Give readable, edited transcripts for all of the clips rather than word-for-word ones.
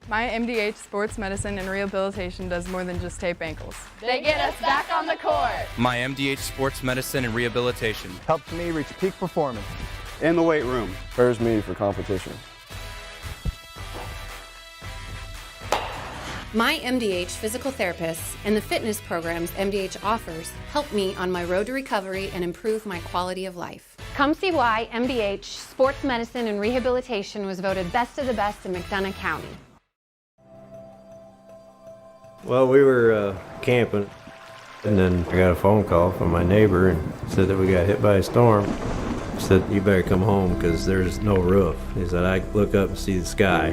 My MDH Sports Medicine and Rehabilitation does more than just tape ankles. They get us back on the court. My MDH Sports Medicine and Rehabilitation helps me reach peak performance. In the weight room. Prepares me for competition. My MDH physical therapists and the fitness programs MDH offers help me on my road to recovery and improve my quality of life. Come see why MDH Sports Medicine and Rehabilitation was voted best of the best in McDonough County. Well, we were camping, and then I got a phone call from my neighbor and said that we got hit by a storm. He said, you better come home because there's no roof. He said, I look up and see the sky.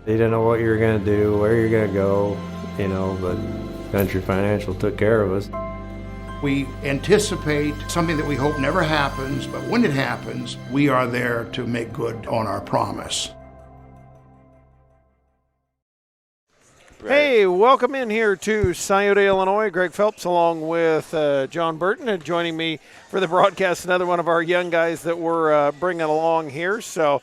He didn't know what you were going to do, where you're going to go, but Country Financial took care of us. We anticipate something that we hope never happens, but when it happens, we are there to make good on our promise. Hey, welcome in here to Scioto, Illinois. Greg Phelps along with John Burton, and joining me for the broadcast, another one of our young guys that we're bringing along here. So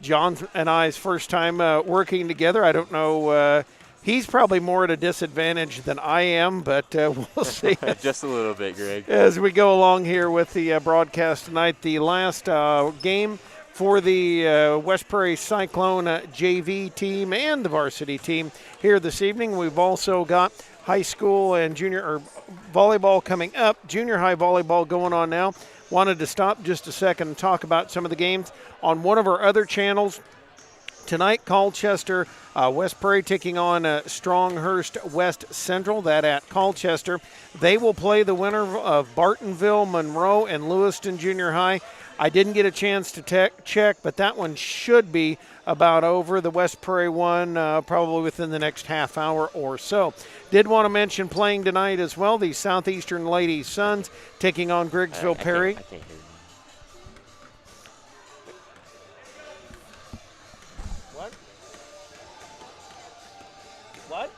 John and I's first time working together. I don't know. He's probably more at a disadvantage than I am, but we'll see. Just a little bit, Greg. As we go along here with the broadcast tonight, the last game for the West Prairie Cyclone JV team and the varsity team here this evening. We've also got high school and junior volleyball coming up, junior high volleyball going on now. Wanted to stop just a second and talk about some of the games on one of our other channels. Tonight, Colchester, West Prairie taking on Stronghurst West Central, that at Colchester. They will play the winner of Bartonville, Monroe, and Lewiston Junior High. I didn't get a chance to check, but that one should be about over. The West Prairie one probably within the next half hour or so. Did want to mention playing tonight as well, the Southeastern Lady Suns taking on Griggsville Perry. I can't hear you. What?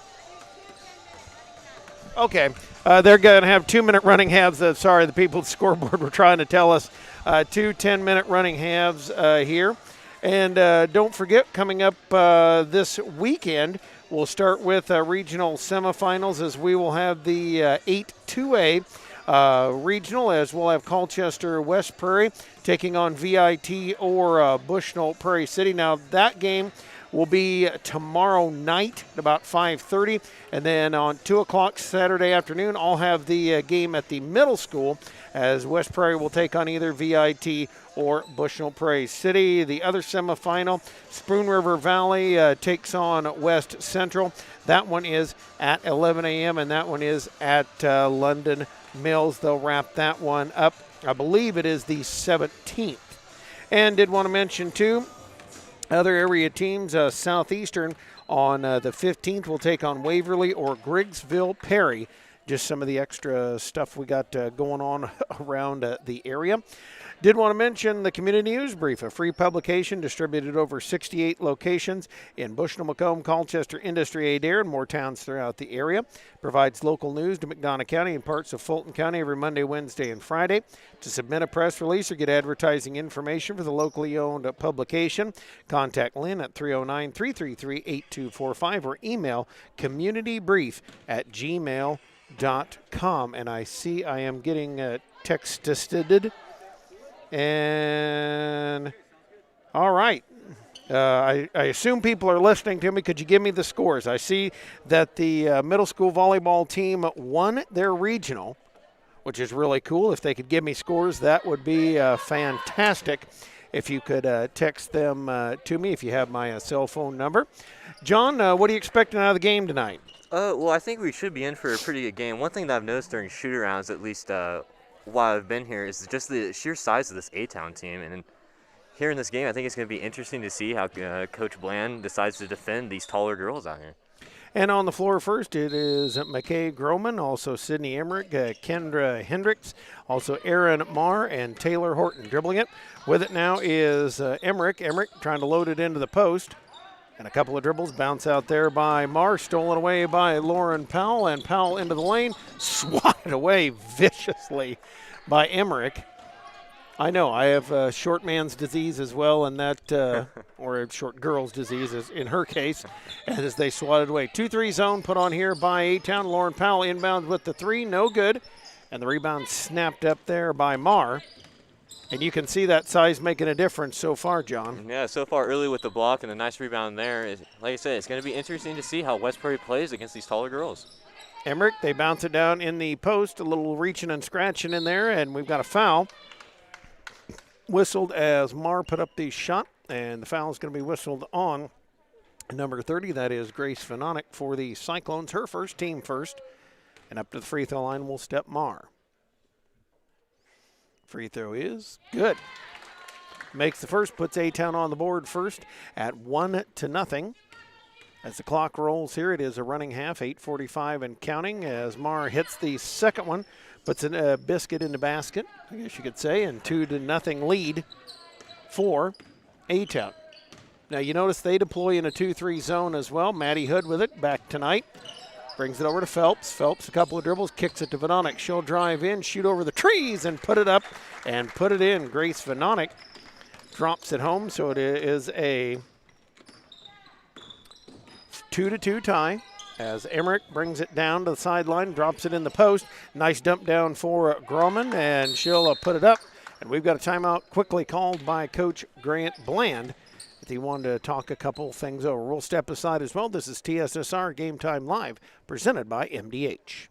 Okay. They're going to have 2-minute running halves. Sorry, the people at the scoreboard were trying to tell us 2 10-minute running halves here. And don't forget, coming up this weekend, we'll start with regional semifinals as we will have the 8-2A regional, as we'll have Colchester West Prairie taking on VIT or Bushnell Prairie City. Now, that game will be tomorrow night at about 5:30, and then on 2 o'clock Saturday afternoon, I'll have the game at the middle school as West Prairie will take on either VIT or Bushnell Prairie City. The other semifinal, Spoon River Valley takes on West Central. That one is at 11 a.m., and that one is at London Mills. They'll wrap that one up. I believe it is the 17th. And did want to mention, too, other area teams, Southeastern on the 15th will take on Waverly or Griggsville Perry. Just some of the extra stuff we got going on around the area. Did want to mention the Community News Brief, a free publication distributed over 68 locations in Bushnell, Macomb, Colchester, Industry, Adair, and more towns throughout the area. Provides local news to McDonough County and parts of Fulton County every Monday, Wednesday, and Friday. To submit a press release or get advertising information for the locally owned publication, contact Lynn at 309-333-8245 or email communitybrief@gmail.com. And I see I am getting texted. And all right, I assume people are listening to me. Could you give me the scores? I see that the middle school volleyball team won their regional, which is really cool. If they could give me scores, that would be fantastic. If you could text them to me if you have my cell phone number. John, what are you expecting out of the game tonight? Well, I think we should be in for a pretty good game. One thing that I've noticed during shoot-arounds, at least while I've been here, is just the sheer size of this A-Town team. And here in this game, I think it's going to be interesting to see how Coach Bland decides to defend these taller girls out here. And on the floor first, it is McKay Groman, also Sydney Emmerich, Kendra Hendricks, also Aaron Marr, and Taylor Horton dribbling it. With it now is Emmerich. Emmerich trying to load it into the post. And a couple of dribbles, bounce out there by Marr, stolen away by Lauren Powell, and Powell into the lane, swatted away viciously by Emmerich. I know. I have short man's disease as well, and that, or short girl's disease in her case, and as they swatted away. 2-3 zone put on here by A-Town. Lauren Powell inbound with the 3, no good. And the rebound snapped up there by Marr. And you can see that size making a difference so far, John. Yeah, so far early with the block and a nice rebound there. Like I said, it's going to be interesting to see how West Prairie plays against these taller girls. Emmerich, they bounce it down in the post, a little reaching and scratching in there, and we've got a foul. Whistled as Marr put up the shot, and the foul is going to be whistled on number 30. That is Grace Vanonic for the Cyclones, her first, team first. And up to the free throw line will step Marr. Free throw is good. Makes the first, puts A-Town on the board first at 1-0. As the clock rolls here, it is a running half, 8:45 and counting, as Marr hits the second one. Puts a biscuit in the basket, I guess you could say, and 2-0 lead for A-Town. Now you notice they deploy in a 2-3 zone as well. Maddie Hood with it, back tonight. Brings it over to Phelps. Phelps, a couple of dribbles, kicks it to Vanonic. She'll drive in, shoot over the trees, and put it up and put it in. Grace Vanonic drops it home, so it is a 2-2 tie. As Emmerich brings it down to the sideline, drops it in the post. Nice dump down for Groman, and she'll put it up. And we've got a timeout quickly called by Coach Grant Bland. If he wanted to talk a couple things over. We'll step aside as well. This is TSSR Game Time Live, presented by MDH.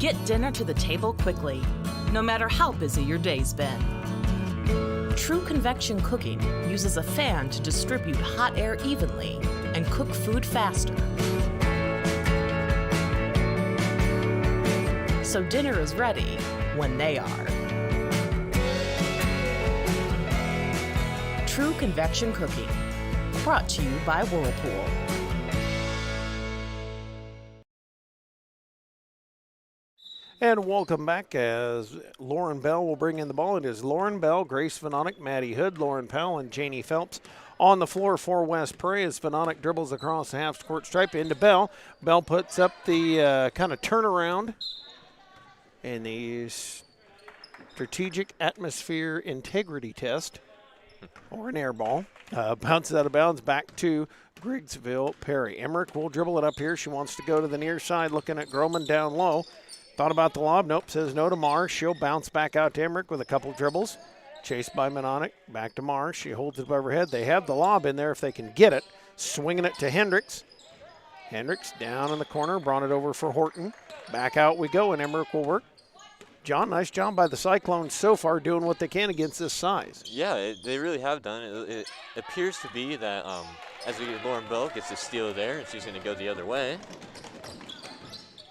Get dinner to the table quickly, no matter how busy your day's been. True Convection Cooking uses a fan to distribute hot air evenly and cook food faster. So dinner is ready when they are. True Convection Cooking, brought to you by Whirlpool. And welcome back as Lauren Bell will bring in the ball. It is Lauren Bell, Grace Vanonic, Maddie Hood, Lauren Powell, and Janie Phelps on the floor for West Prairie as Vanonic dribbles across the half-court stripe into Bell. Bell puts up the kind of turnaround in the strategic atmosphere integrity test, or an air ball. Bounces out of bounds back to Griggsville Perry. Emmerich will dribble it up here. She wants to go to the near side, looking at Groman down low. Thought about the lob. Nope, says no to Marr. She'll bounce back out to Emmerich with a couple dribbles. Chased by Vanonic. Back to Marr. She holds it above her head. They have the lob in there if they can get it. Swinging it to Hendricks. Hendricks down in the corner. Brought it over for Horton. Back out we go, and Emmerich will work. John, nice job by the Cyclones so far doing what they can against this size. Yeah, they really have done it. It appears to be that as we get Lauren Bell gets a steal there, and she's going to go the other way.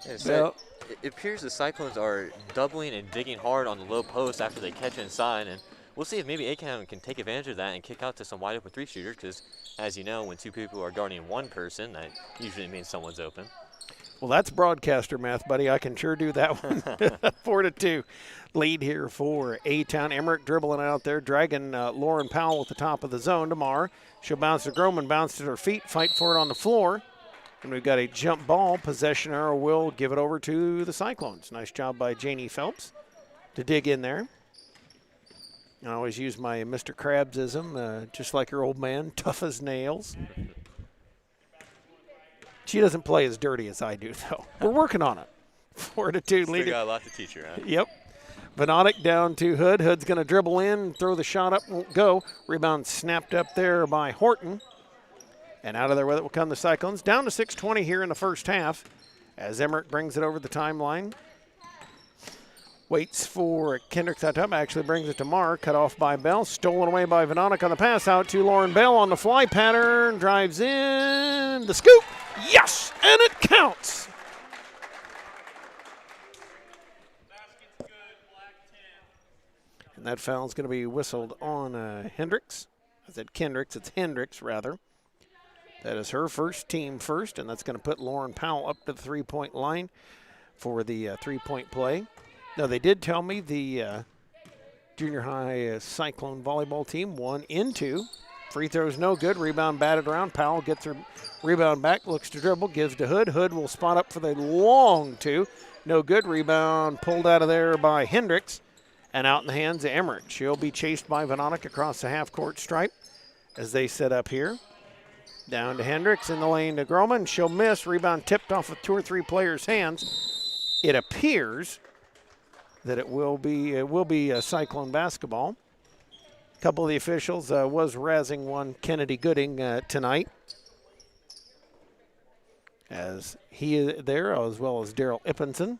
Yeah, so it appears the Cyclones are doubling and digging hard on the low post after they catch inside, and we'll see if maybe A-Town can take advantage of that and kick out to some wide open three shooters, because as you know, when two people are guarding one person, that usually means someone's open. Well, that's broadcaster math, buddy. I can sure do that one. 4-2 lead here for A-Town. Emmerich dribbling out there, dragging Lauren Powell at the top of the zone to Marr. She'll bounce to Groman, bounce to her feet, fight for it on the floor. And we've got a jump ball. Possession arrow will give it over to the Cyclones. Nice job by Janie Phelps to dig in there. I always use my Mr. Krabsism, just like her old man, tough as nails. She doesn't play as dirty as I do, though. We're working on it. 4-2 lead. Still got a lot to teach her, huh? Yep. Vanonic down to Hood. Hood's going to dribble in, throw the shot up, won't go. Rebound snapped up there by Horton. And out of there with it will come the Cyclones. Down to 6:20 here in the first half as Emmerich brings it over the timeline. Waits for Kendricks that time, actually brings it to Marr, cut off by Bell, stolen away by Vanonic on the pass out to Lauren Bell on the fly pattern, drives in, the scoop, yes, and it counts. And that foul's going to be whistled on Hendricks. I said Kendricks, it's Hendricks rather. That is her first, team first, and that's going to put Lauren Powell up to the three-point line for the three-point play. Now, they did tell me the junior high Cyclone volleyball team won in 2. Free throws no good. Rebound batted around. Powell gets her rebound back, looks to dribble, gives to Hood. Hood will spot up for the long 2. No good. Rebound pulled out of there by Hendricks. And out in the hands of Emmerich. She'll be chased by Vononic across the half-court stripe as they set up here. Down to Hendricks in the lane to Groman. She'll miss. Rebound tipped off with 2 or 3 players' hands. It appears that it will be a Cyclone basketball. A couple of the officials was razzing one Kennedy Gooding tonight, as he is there, as well as Daryl Ippinson.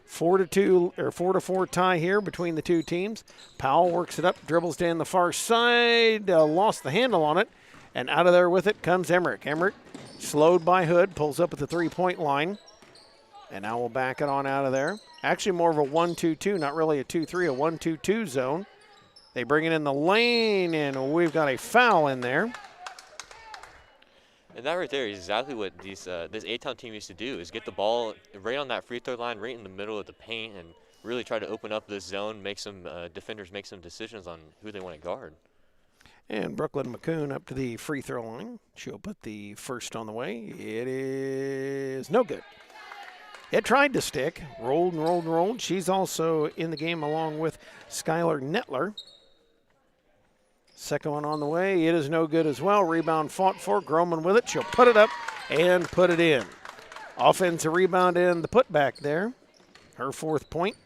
4-2 or 4-4 tie here between the two teams. Powell works it up, dribbles down the far side, lost the handle on it, and out of there with it comes Emmerich. Emmerich slowed by Hood, pulls up at the 3-point line, and now we'll back it on out of there. Actually more of a 1-2-2, not really a 2-3, a 1-2-2 zone. They bring it in the lane, and we've got a foul in there. And that right there is exactly what this A-Town team used to do, is get the ball right on that free throw line, right in the middle of the paint, and really try to open up this zone, make some defenders make some decisions on who they want to guard. And Brooklyn McCoon up to the free throw line. She'll put the first on the way. It is no good. It tried to stick, rolled and rolled and rolled. She's also in the game along with Skylar Nettler. Second one on the way. It is no good as well. Rebound fought for. Groman with it. She'll put it up and put it in. Offensive rebound and the putback there. Her 4th point.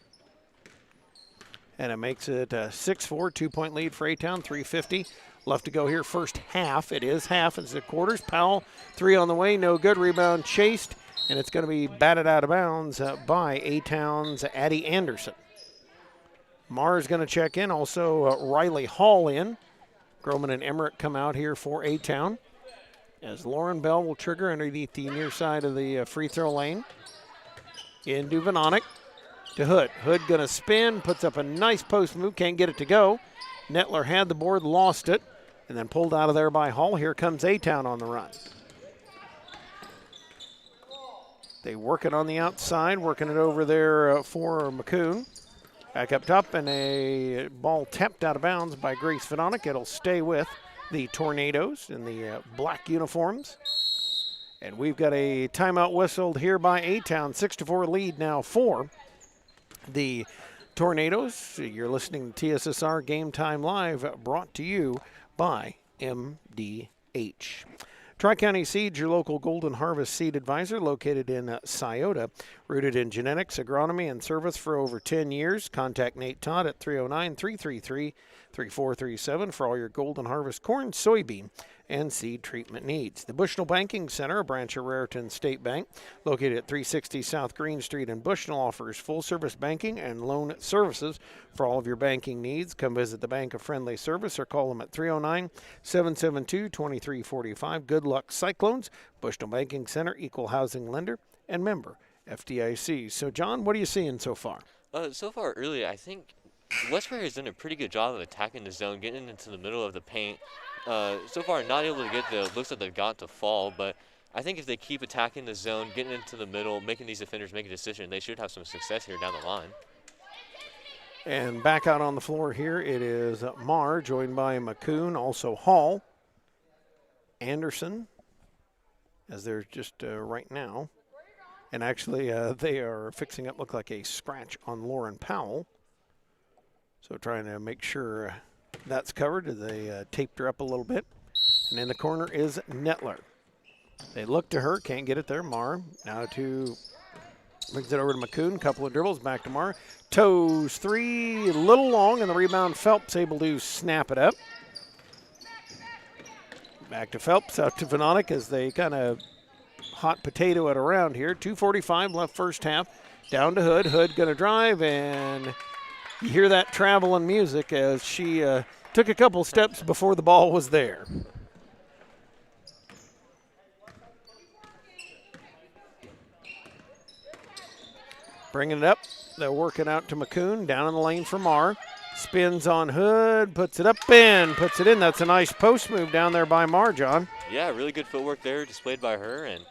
And it makes it 6-4, 2-point lead for A-Town, 3:50 left to go here. First half. It is half. It's the quarters. Powell, 3 on the way. No good. Rebound chased. And it's going to be batted out of bounds by A-Town's Addie Anderson. Marr's going to check in. Also Riley Hall in. Groman and Emmerich come out here for A-Town, as Lauren Bell will trigger underneath the near side of the free throw lane. Into Vononic to Hood. Hood going to spin, puts up a nice post move, can't get it to go. Nettler had the board, lost it, and then pulled out of there by Hall. Here comes A-Town on the run. They work it on the outside, working it over there for McCoon. Back up top, and a ball tapped out of bounds by Grace Vononic. It'll stay with the Tornadoes in the black uniforms. And we've got a timeout whistled here by A-Town. 6-4 lead now for the Tornadoes. You're listening to TSSR Game Time Live, brought to you by MDH. Tri-County Seeds, your local Golden Harvest seed advisor, located in Scioto, rooted in genetics, agronomy, and service for over 10 years. Contact Nate Todd at 309-333-3437 for all your Golden Harvest corn, soybean, and seed treatment needs. The Bushnell Banking Center, a branch of Raritan State Bank, located at 360 South Green Street in Bushnell, offers full-service banking and loan services for all of your banking needs. Come visit the Bank of Friendly Service or call them at 309-772-2345. Good luck, Cyclones. Bushnell Banking Center, equal housing lender, and member FDIC. So, John, what are you seeing so far? So far, early, I think West Prairie has done a pretty good job of attacking the zone, getting into the middle of the paint. So far, not able to get the looks that they've got to fall, but I think if they keep attacking the zone, getting into the middle, making these defenders make a decision, they should have some success here down the line. And back out on the floor here, it is Marr, joined by McCoon, also Hall, Anderson, as they're just right now. And actually, they are fixing up, look like a scratch on Lauren Powell. So trying to make sure that's covered. They taped her up a little bit. And in the corner is Nettler. They look to her, can't get it there. Marr now brings it over to McCoon. Couple of dribbles, back to Marr. Toes 3, a little long, and the rebound Phelps able to snap it up. Back to Phelps, out to Vononic as they kind of hot potato it around here. 2:45 left first half. Down to Hood. Hood going to drive, and you hear that traveling music as she took a couple steps before the ball was there. Bringing it up. They're working out to McCoon. Down in the lane for Marr. Spins on Hood. Puts it up and puts it in. That's a nice post move down there by Marr, John. Yeah, really good footwork there displayed by her. And,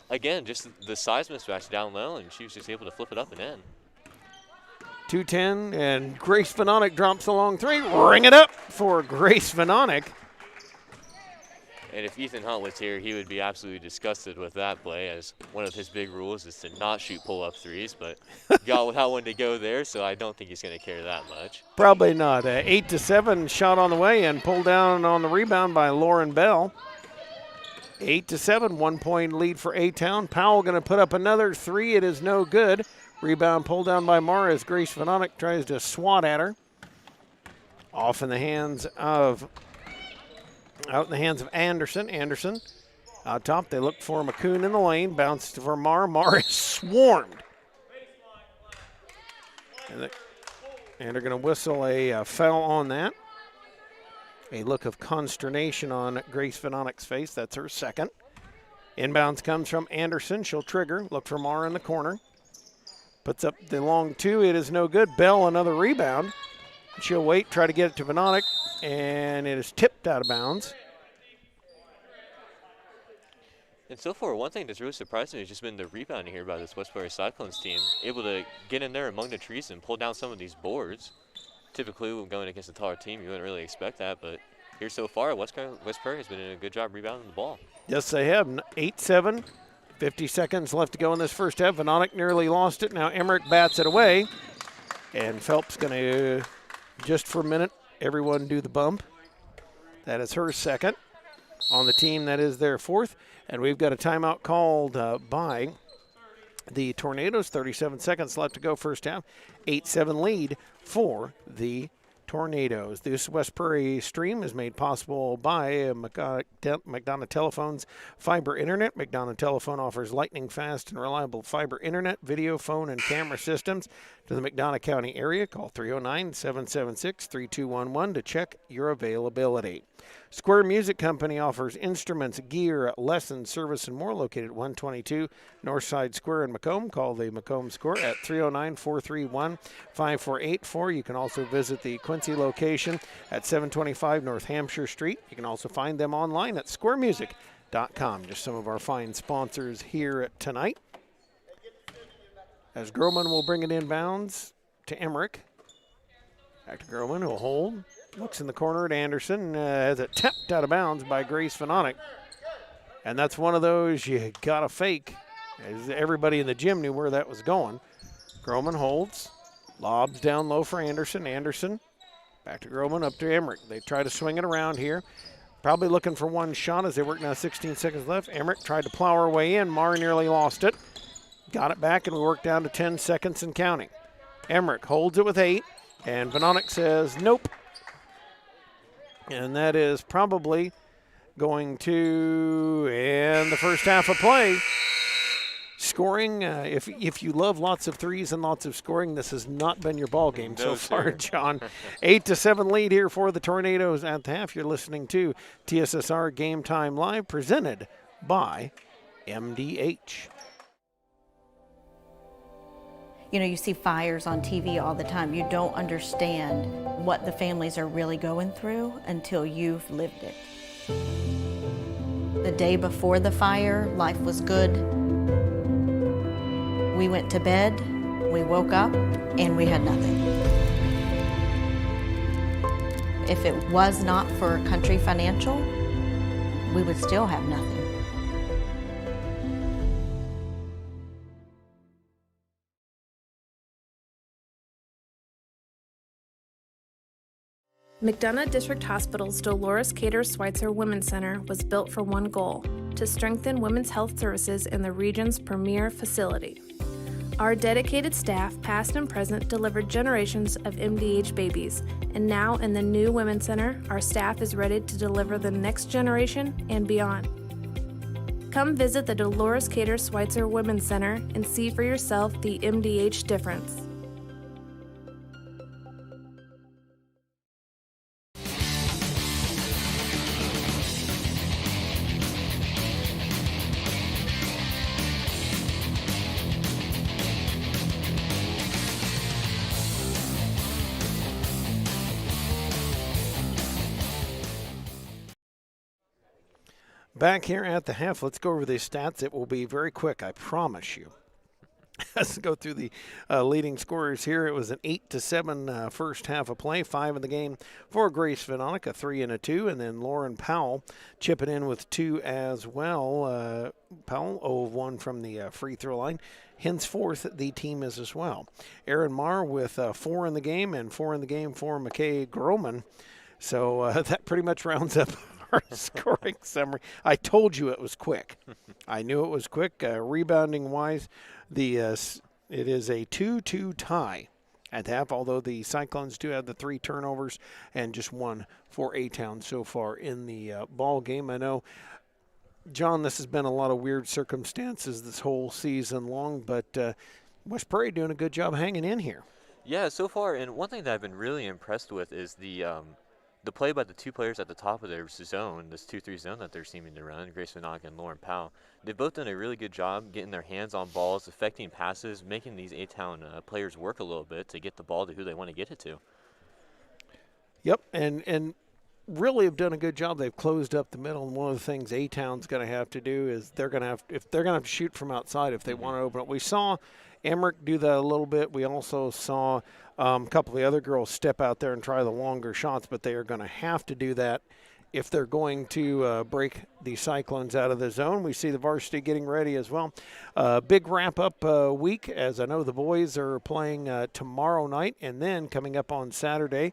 again, just the size mismatch down low, and she was just able to flip it up and in. 2:10, and Grace Vononic drops a long 3. Ring it up for Grace Vononic. And if Ethan Hunt was here, he would be absolutely disgusted with that play, as one of his big rules is to not shoot pull-up threes, but got without one to go there, so I don't think he's going to care that much. Probably not. 8-7 shot on the way and pulled down on the rebound by Lauren Bell. 8-7, 1 point lead for A-Town. Powell going to put up another three. It is no good. Rebound pulled down by Mara as Grace Vanonic tries to swat at her. Out in the hands of Anderson. Anderson out top. They look for McCoon in the lane. Bounce for Mara. Mara is swarmed. And they're going to whistle a foul on that. A look of consternation on Grace Vanonic's face. That's her second. Inbounds comes from Anderson. She'll trigger. Look for Mara in the corner. Puts up the long two. It is no good. Bell another rebound. She'll wait, try to get it to Vanonic, and it is tipped out of bounds. And so far, one thing that's really surprised me has just been the rebounding here by this West Prairie Cyclones team, able to get in there among the trees and pull down some of these boards. Typically, when going against a taller team, you wouldn't really expect that, but here so far, West Prairie has been doing a good job rebounding the ball. Yes, they have. 8-7, 50 seconds left to go in this first half. Vanonic nearly lost it. Now Emmerich bats it away, and Phelps going to, just for a minute, everyone do the bump. That is her second. On the team, that is their fourth. And we've got a timeout called by the Tornadoes. 37 seconds left to go first half. 8-7 lead for the Tornadoes. This West Prairie stream is made possible by McDonough Telephone's fiber internet. McDonough Telephone offers lightning fast and reliable fiber internet, video, phone, and camera systems to the McDonough County area. Call 309-776-3211 to check your availability. Square Music Company offers instruments, gear, lessons, service, and more, located at 122 Northside Square in Macomb. Call the Macomb Square at 309-431-5484. You can also visit the Quincy location at 725 North Hampshire Street. You can also find them online at squaremusic.com. Just some of our fine sponsors here tonight. As Groman will bring it inbounds to Emmerich. Back to Groman, who'll hold. Looks in the corner at Anderson, has it tapped out of bounds by Grace Vanonic. And that's one of those you got to fake, as everybody in the gym knew where that was going. Groman holds, lobs down low for Anderson. Anderson back to Groman, up to Emmerich. They try to swing it around here. Probably looking for one shot as they work now. 16 seconds left. Emmerich tried to plow her way in. Mara nearly lost it. Got it back, and we work down to 10 seconds and counting. Emmerich holds it with 8, and Vanonic says nope. And that is probably going to end the first half of play. Scoring, if you love lots of threes and lots of scoring, this has not been your ball game so far, John. 8-7 lead here for the Tornadoes at the half. You're listening to TSSR Game Time Live, presented by MDH. You know, you see fires on TV all the time. You don't understand what the families are really going through until you've lived it. The day before the fire, life was good. We went to bed, we woke up, and we had nothing. If it was not for Country Financial, we would still have nothing. McDonough District Hospital's Dolores Cater Schweitzer Women's Center was built for one goal: to strengthen women's health services in the region's premier facility. Our dedicated staff, past and present, delivered generations of MDH babies, and now in the new Women's Center, our staff is ready to deliver the next generation and beyond. Come visit the Dolores Cater Schweitzer Women's Center and see for yourself the MDH difference. Back here at the half, let's go over these stats. It will be very quick, I promise you. Let's go through the leading scorers here. It was an 8-7 first half of play, 5 in the game for Grace Venonic, a 3 and a 2, and then Lauren Powell chipping in with 2 as well. Powell 0 of 1 from the free throw line. Henceforth, the team is as well. Erin Marr with 4 in the game and 4 in the game for McKay Groman. So that pretty much rounds up our scoring summary. I told you it was quick. I knew it was quick. Rebounding-wise, it is a 2-2 tie at half, although the Cyclones do have the 3 turnovers and just 1 for A-Town so far in the ball game. I know, John, this has been a lot of weird circumstances this whole season long, but West Prairie doing a good job hanging in here. Yeah, so far, and one thing that I've been really impressed with is the play by the 2 players at the top of their zone, this 2-3 zone that they're seeming to run, Grace Venonic and Lauren Powell. They've both done a really good job getting their hands on balls, affecting passes, making these A-Town players work a little bit to get the ball to who they want to get it to. Yep, and really have done a good job. They've closed up the middle, and one of the things A-Town's going to have to do is they're going to have to shoot from outside if they want to open it. We saw Emmerich do that a little bit. We also saw a couple of the other girls step out there and try the longer shots, but they are going to have to do that if they're going to break the Cyclones out of the zone. We see the varsity getting ready as well. Big wrap-up week, as I know the boys are playing tomorrow night, and then coming up on Saturday,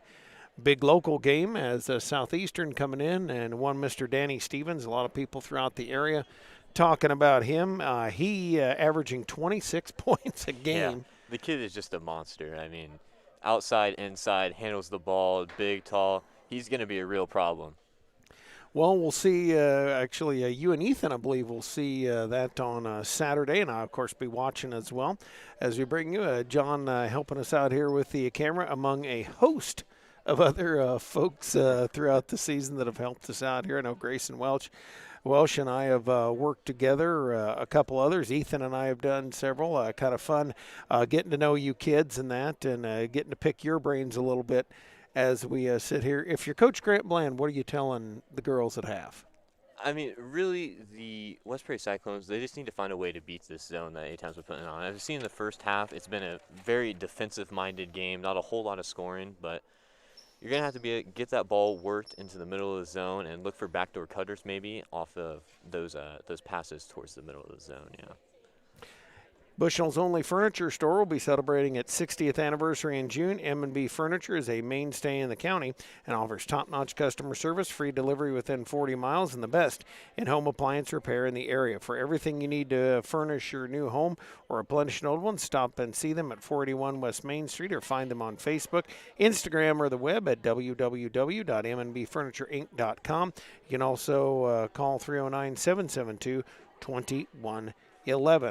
big local game as Southeastern coming in, and one Mr. Danny Stevens. A lot of people throughout the area talking about him. He averaging 26 points a game. Yeah, the kid is just a monster. I mean, outside, inside, handles the ball, big, tall. He's going to be a real problem. Well, we'll see. Actually, you and Ethan, I believe, will see that on Saturday, and I'll, of course, be watching as well as we bring you. John helping us out here with the camera among a host of other folks throughout the season that have helped us out here. I know Grayson Welsh and I have worked together, a couple others. Ethan and I have done several. Kind of fun getting to know you kids and that, and getting to pick your brains a little bit as we sit here. If you're Coach Grant Bland, what are you telling the girls at half? I mean, really, the West Prairie Cyclones, they just need to find a way to beat this zone that A-Town's been putting on. I've seen the first half. It's been a very defensive-minded game, not a whole lot of scoring, but you're going to have to get that ball worked into the middle of the zone and look for backdoor cutters maybe off of those passes towards the middle of the zone, yeah. Bushnell's only furniture store will be celebrating its 60th anniversary in June. M&B Furniture is a mainstay in the county and offers top-notch customer service, free delivery within 40 miles, and the best in home appliance repair in the area. For everything you need to furnish your new home or replenish an old one, stop and see them at 481 West Main Street or find them on Facebook, Instagram, or the web at www.mnbfurnitureiinc.com. You can also call 309-772-2111.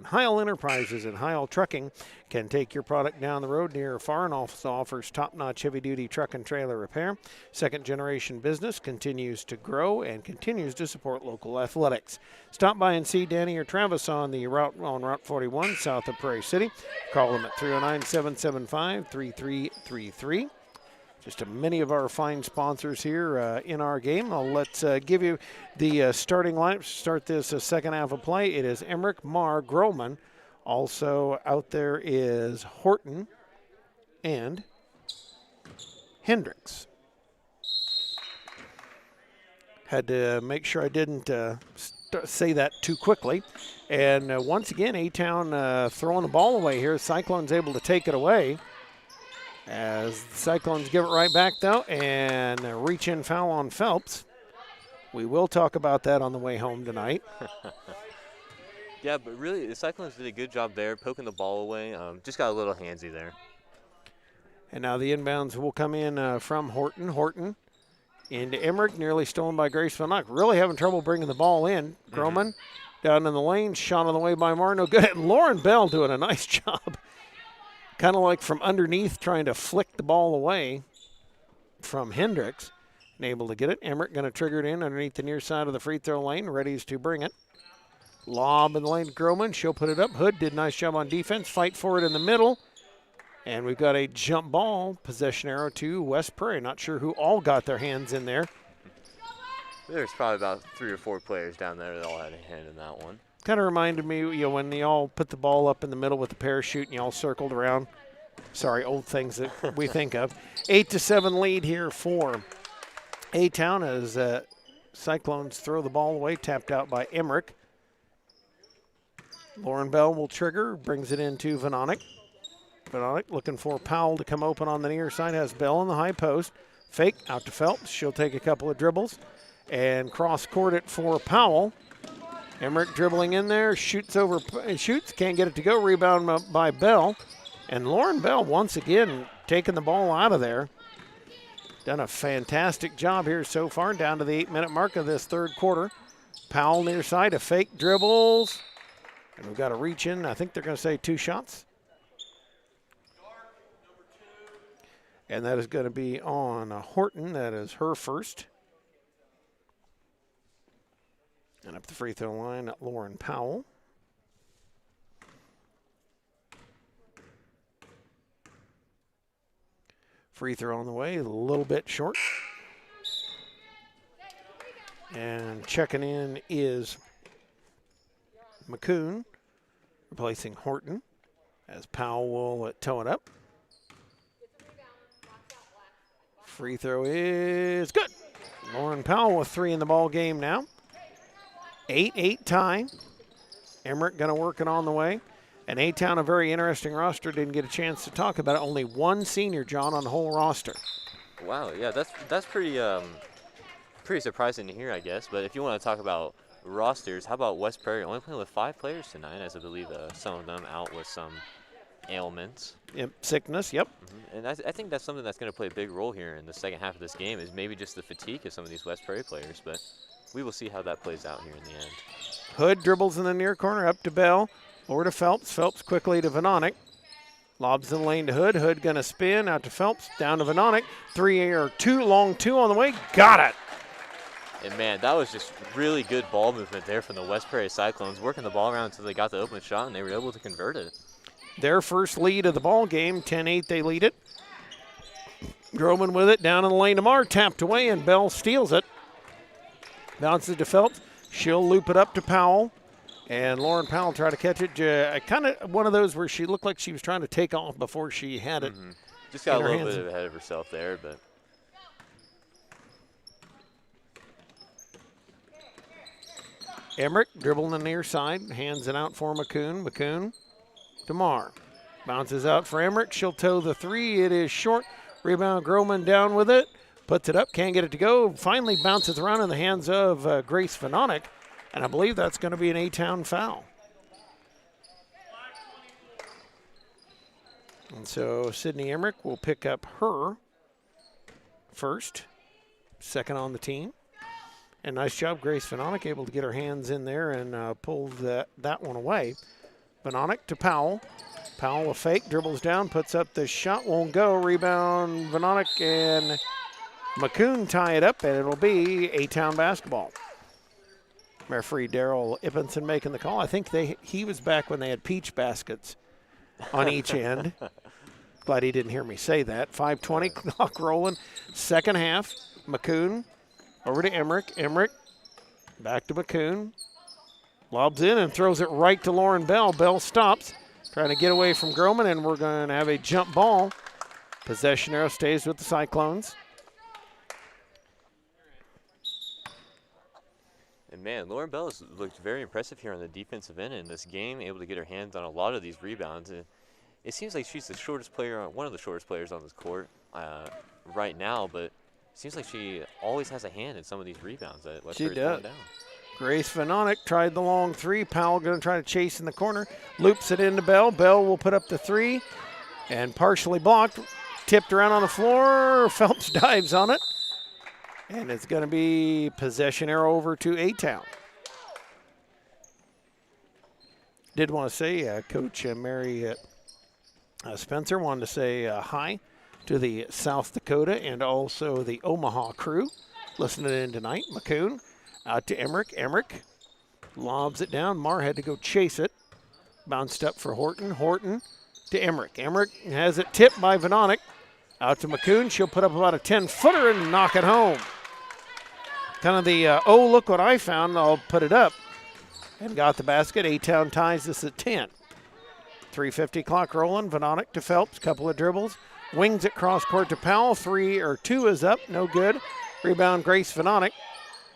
Heil Enterprises and Heil Trucking can take your product down the road near or far and also offers top-notch heavy-duty truck and trailer repair. Second-generation business continues to grow and continues to support local athletics. Stop by and see Danny or Travis on Route 41 south of Prairie City. Call them at 309-775-3333. Just many of our fine sponsors here in our game. Let's give you the starting lineup to start this second half of play. It is Emmerich, Marr, Groman. Also out there is Horton and Hendricks. Had to make sure I didn't say that too quickly. And once again, A-Town throwing the ball away here. Cyclones able to take it away. As the Cyclones give it right back, though, and a reach-in foul on Phelps. We will talk about that on the way home tonight. Yeah, but really, the Cyclones did a good job there, poking the ball away. Just got a little handsy there. And now the inbounds will come in from Horton. Horton into Emmerich, nearly stolen by Grace Venonic. Really having trouble bringing the ball in. Groman down in the lane, shot on the way by Marr, no good. And Lauren Bell doing a nice job. Kind of like from underneath trying to flick the ball away from Hendricks. And able to get it. Emmerich going to trigger it in underneath the near side of the free throw lane. Ready to bring it. Lob in the lane to Groman. She'll put it up. Hood did a nice job on defense. Fight for it in the middle. And we've got a jump ball. Possession arrow to West Prairie. Not sure who all got their hands in there. There's probably about 3 or 4 players down there that all had a hand in that one. Kind of reminded me, when you all put the ball up in the middle with the parachute and you all circled around. Sorry, old things that we think of. 8-7 lead here for A-Town as Cyclones throw the ball away, tapped out by Emmerich. Lauren Bell will trigger, brings it into Vanonic. Vanonic looking for Powell to come open on the near side, has Bell in the high post. Fake out to Phelps. She'll take a couple of dribbles and cross-court it for Powell. Emmerich dribbling in there, shoots, can't get it to go. Rebound by Bell. And Lauren Bell once again taking the ball out of there. Done a fantastic job here so far, down to the 8-minute mark of this third quarter. Powell near side, a fake dribbles. And we've got to reach in. I think they're going to say 2 shots. And that is going to be on Horton. That is her first. And up the free throw line, Lauren Powell. Free throw on the way, a little bit short. And checking in is McCoon, replacing Horton, as Powell will toe it up. Free throw is good. Lauren Powell with 3 in the ball game now. 8-8 tie. Emmerich going to work it on the way. And A-Town, a very interesting roster. Didn't get a chance to talk about it. Only 1 senior, John, on the whole roster. Wow, yeah, that's pretty surprising to hear, I guess. But if you want to talk about rosters, how about West Prairie? Only playing with 5 players tonight, as I believe some of them out with some ailments. Yep, sickness, yep. And I think that's something that's going to play a big role here in the second half of this game, is maybe just the fatigue of some of these West Prairie players. But we will see how that plays out here in the end. Hood dribbles in the near corner, up to Bell. Over to Phelps. Phelps quickly to Vanonic. Lobs in the lane to Hood. Hood going to spin out to Phelps. Down to Vanonic. 2 on the way. Got it. And, man, that was just really good ball movement there from the West Prairie Cyclones, working the ball around until they got the open shot, and they were able to convert it. Their first lead of the ball game. 10-8 they lead it. Groman with it. Down in the lane to Marr. Tapped away, and Bell steals it. Bounces to Phelps. She'll loop it up to Powell. And Lauren Powell tried to catch it. Kind of one of those where she looked like she was trying to take off before she had it. Just got a little bit ahead of herself there, but. Emmerich dribbling the near side, hands it out for McCoon. McCoon to Marr. Bounces out for Emmerich. She'll toe the 3. It is short. Rebound, Groman down with it. Puts it up, can't get it to go. Finally bounces around in the hands of Grace Vanonic. And I believe that's going to be an A-Town foul. And so Sydney Emmerich will pick up her first, second on the team. And nice job, Grace Vanonic, able to get her hands in there and pull that one away. Vanonic to Powell. Powell a fake, dribbles down, puts up the shot, won't go. Rebound, Vanonic and McCoon tie it up, and it'll be A-Town basketball. Referee Daryl Ippenson making the call. I think he was back when they had peach baskets on each end. Glad he didn't hear me say that. 5:20 clock rolling. Second half. McCoon over to Emmerich. Emmerich back to McCoon. Lobs in and throws it right to Lauren Bell. Bell stops, trying to get away from Groman, and we're going to have a jump ball. Possession arrow stays with the Cyclones. And, man, Lauren Bell has looked very impressive here on the defensive end in this game, able to get her hands on a lot of these rebounds. It seems like she's the shortest player, one of the shortest players on this court right now, but it seems like she always has a hand in some of these rebounds that West Prairie's pulling down. Grace Vanonic tried the long 3. Powell going to try to chase in the corner. Loops it into Bell. Bell will put up the 3 and partially blocked. Tipped around on the floor. Phelps dives on it. And it's going to be possession arrow over to A-Town. Did want to say, Coach Mary Spencer wanted to say hi to the South Dakota and also the Omaha crew listening in tonight. McCoon out to Emmerich. Emmerich lobs it down. Marr had to go chase it. Bounced up for Horton. Horton to Emmerich. Emmerich has it tipped by Vanonic. Out to McCoon. She'll put up about a 10-footer and knock it home. Kind of the, oh, look what I found. I'll put it up. and got the basket. A-Town ties this at 10. 3:50 clock rolling. Vononic to Phelps, couple of dribbles. Wings it cross court to Powell. 2 is up, no good. Rebound Grace Vononic.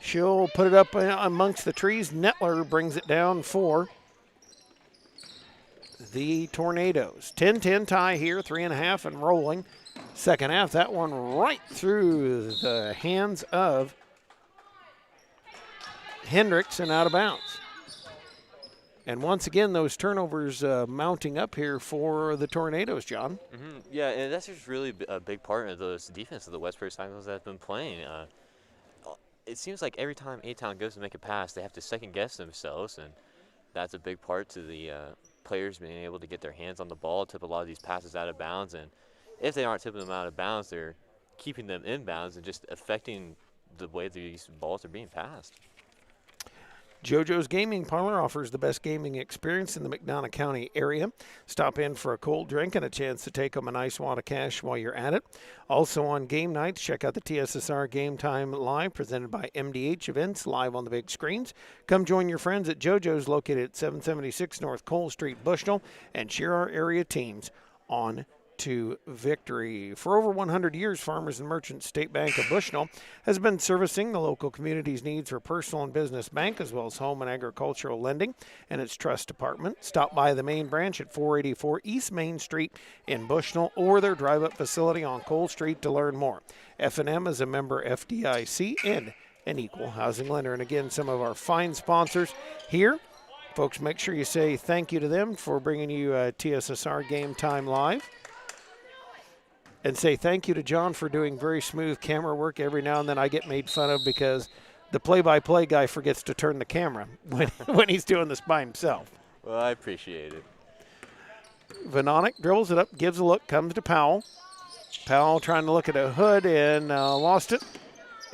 She'll put it up amongst the trees. Nettler brings it down for the Tornadoes. 10-10 tie here, 3.5 and rolling. Second half, that one right through the hands of Hendricks and out of bounds. And once again, those turnovers mounting up here for the Tornadoes, John. Yeah, and that's just really a big part of those defense of the West Prairie Cyclones that have been playing. It seems like every time A-Town goes to make a pass, they have to second-guess themselves, and that's a big part to the players being able to get their hands on the ball, tip a lot of these passes out of bounds, and if they aren't tipping them out of bounds, they're keeping them in bounds and just affecting the way these balls are being passed. JoJo's Gaming Parlor offers the best gaming experience in the McDonough County area. Stop in for a cold drink and a chance to take home a nice wad of cash while you're at it. Also on game nights, check out the TSSR Game Time Live presented by MDH Events live on the big screens. Come join your friends at JoJo's located at 776 North Cole Street, Bushnell, and cheer our area teams on to victory. For over 100 years, Farmers and Merchants State Bank of Bushnell has been servicing the local community's needs for personal and business bank as well as home and agricultural lending and its trust department. Stop by the main branch at 484 East Main Street in Bushnell or their drive-up facility on Cole Street to learn more. F&M is a member FDIC and an equal housing lender. And again, some of our fine sponsors here. Folks, make sure you say thank you to them for bringing you TSSR Game Time Live. And say thank you to John for doing very smooth camera work. Every now and then I get made fun of because the play-by-play guy forgets to turn the camera when he's doing this by himself. Well, I appreciate it. Vononic dribbles it up, gives a look, comes to Powell. Powell trying to look at a Hood and lost it.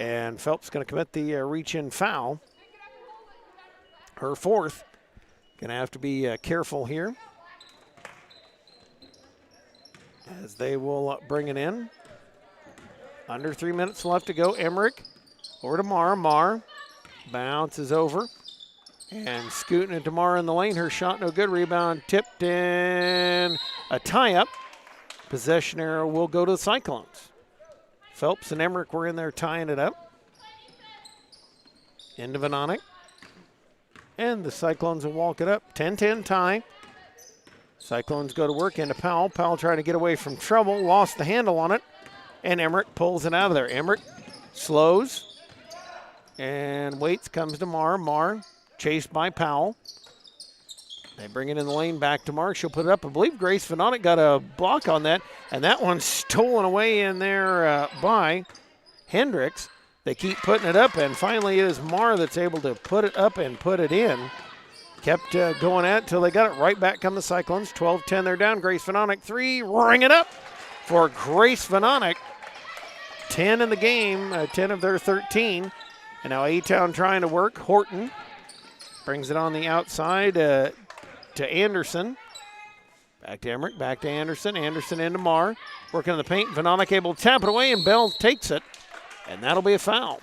And Phelps going to commit the reach-in foul. Her fourth. Going to have to be careful here, as they will bring it in. Under 3 minutes left to go. Emmerich over to Marr. Marr bounces over. And scooting it to Marr in the lane. Her shot no good. Rebound tipped in. A tie-up. Possession arrow will go to the Cyclones. Phelps and Emmerich were in there tying it up. Into Vononic. And the Cyclones will walk it up. 10-10 tie. Cyclones go to work into Powell. Powell trying to get away from trouble. Lost the handle on it. And Emmerich pulls it out of there. Emmerich slows. And waits. Comes to Marr. Marr chased by Powell. They bring it in the lane back to Marr. She'll put it up. I believe Grace Vononic got a block on that. And that one's stolen away in there by Hendricks. They keep putting it up. And finally it is Marr that's able to put it up and put it in. Kept going at it till they got it right back on the Cyclones. 12-10, they're down. Grace Vononic, 3, ring it up for Grace Vononic. 10 in the game, 10 of their 13. And now A-Town trying to work. Horton brings it on the outside to Anderson. Back to Emmerich, back to Anderson. Anderson into Marr. Working in the paint. Vononic able to tap it away, and Bell takes it. And that'll be a foul.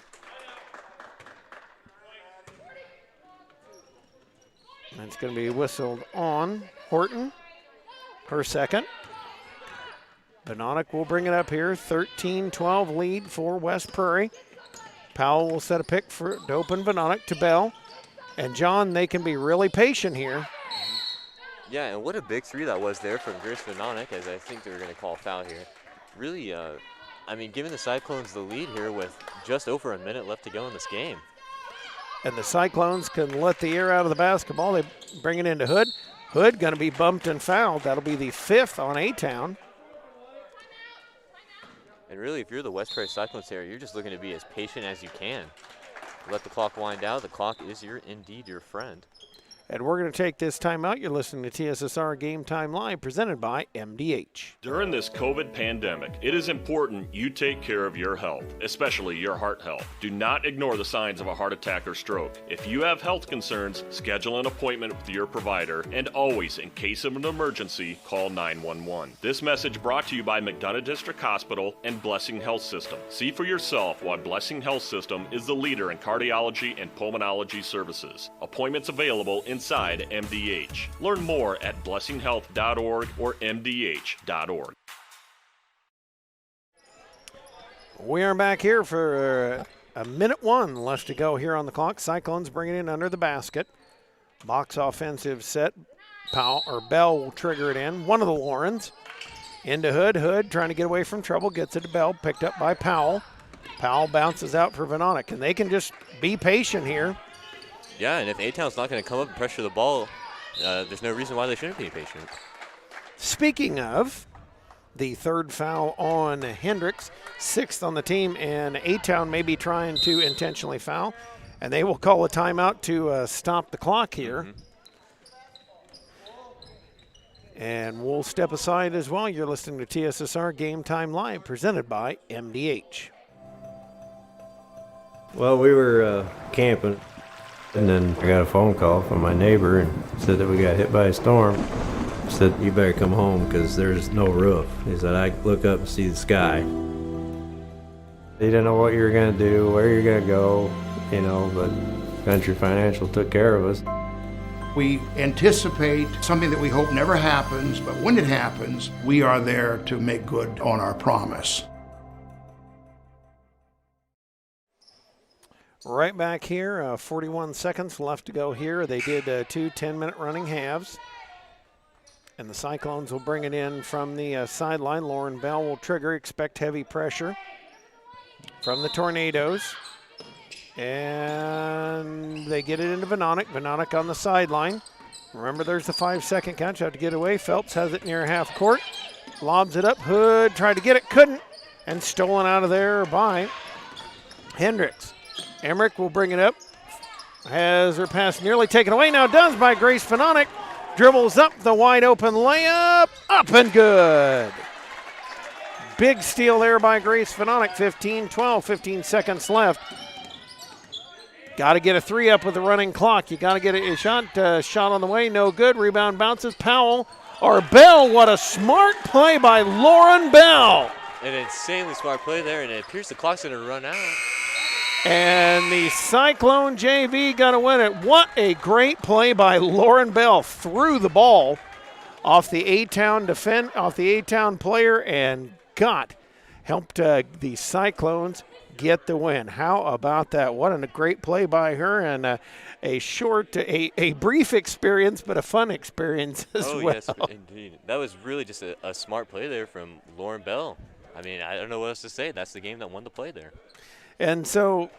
That's going to be whistled on Horton, her second. Vononic will bring it up here. 13-12 lead for West Prairie. Powell will set a pick for to open Vononic to Bell. And John, they can be really patient here. Yeah, and what a big three that was there from Grace Vononic, as I think they were going to call a foul here. Really, I mean, giving the Cyclones the lead here with just over a minute left to go in this game. And the Cyclones can let the air out of the basketball. They bring it into Hood. Hood going to be bumped and fouled. That'll be the 5th on A-Town. And really, if you're the West Prairie Cyclones here, you're just looking to be as patient as you can. Let the clock wind down. The clock is indeed your friend. And we're going to take this time out. You're listening to TSSR Game Time Live, presented by MDH. During this COVID pandemic, it is important you take care of your health, especially your heart health. Do not ignore the signs of a heart attack or stroke. If you have health concerns, schedule an appointment with your provider, and always, in case of an emergency, call 911. This message brought to you by McDonough District Hospital and Blessing Health System. See for yourself why Blessing Health System is the leader in cardiology and pulmonology services. Appointments available inside MDH. Learn more at blessinghealth.org or mdh.org. We are back here for a minute one left to go here on the clock. Cyclones bring it in under the basket. Box offensive set. Bell will trigger it in. One of the Laurens. Into Hood. Hood trying to get away from trouble. Gets it to Bell. Picked up by Powell. Powell bounces out for Venonic. And they can just be patient here. Yeah, and if A-Town's not going to come up and pressure the ball, there's no reason why they shouldn't be patient. Speaking of, the third foul on Hendricks, 6th on the team, and A-Town may be trying to intentionally foul, and they will call a timeout to stop the clock here. And we'll step aside as well. You're listening to TSSR Game Time Live, presented by MDH. Well, we were camping, and then I got a phone call from my neighbor and said that we got hit by a storm. Said, you better come home because there's no roof. He said, I look up and see the sky. He didn't know what you were going to do, where you're going to go, but Country Financial took care of us. We anticipate something that we hope never happens, but when it happens, we are there to make good on our promise. Right back here, 41 seconds left to go here. They did 2 10-minute running halves. And the Cyclones will bring it in from the sideline. Lauren Bell will trigger. Expect heavy pressure from the Tornadoes. And they get it into Venonic. Venonic on the sideline. Remember, there's the 5-second count. You have to get away. Phelps has it near half court. Lobs it up. Hood tried to get it. Couldn't. And stolen out of there by Hendricks. Emmerich will bring it up. Has her pass nearly taken away. Now does by Grace Venonic. Dribbles up the wide open layup. Up and good. Big steal there by Grace Venonic. 15 seconds left. Got to get a 3 up with the running clock. You got to get a shot. Shot on the way. No good. Rebound bounces. Powell or Bell. What a smart play by Lauren Bell. An insanely smart play there, and it appears the clock's going to run out. And the Cyclone JV got to win it. What a great play by Lauren Bell. Threw the ball off the A-Town player and helped the Cyclones get the win. How about that? What a great play by her, and a brief experience, but a fun experience as well. Oh, yes, indeed. That was really just a smart play there from Lauren Bell. I mean, I don't know what else to say. That's the game that won the play there. And so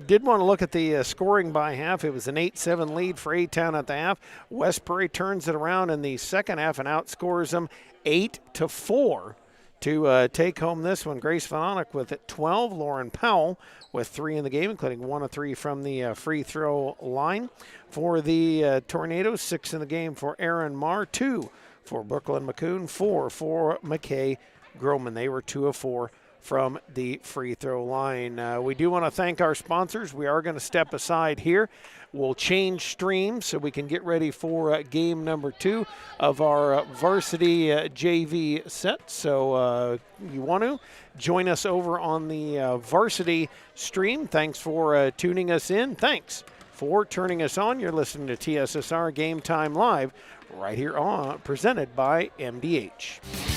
did want to look at the scoring by half. It was an 8-7 lead for A-Town at the half. West Prairie turns it around in the second half and outscores them 8-4 to take home this one. Grace Venonic with 12. Lauren Powell with 3 in the game, including 1 of 3 from the free throw line. For the Tornadoes, 6 in the game for Aaron Marr, 2 for Brooklyn McCoon, 4 for McKay Groman. They were 2 of 4 from the free throw line. We do want to thank our sponsors. We are going to step aside here. We'll change streams so we can get ready for game number 2 of our varsity JV set. So you want to join us over on the varsity stream. Thanks for tuning us in. Thanks for turning us on. You're listening to TSSR Game Time Live right here on, presented by MDH.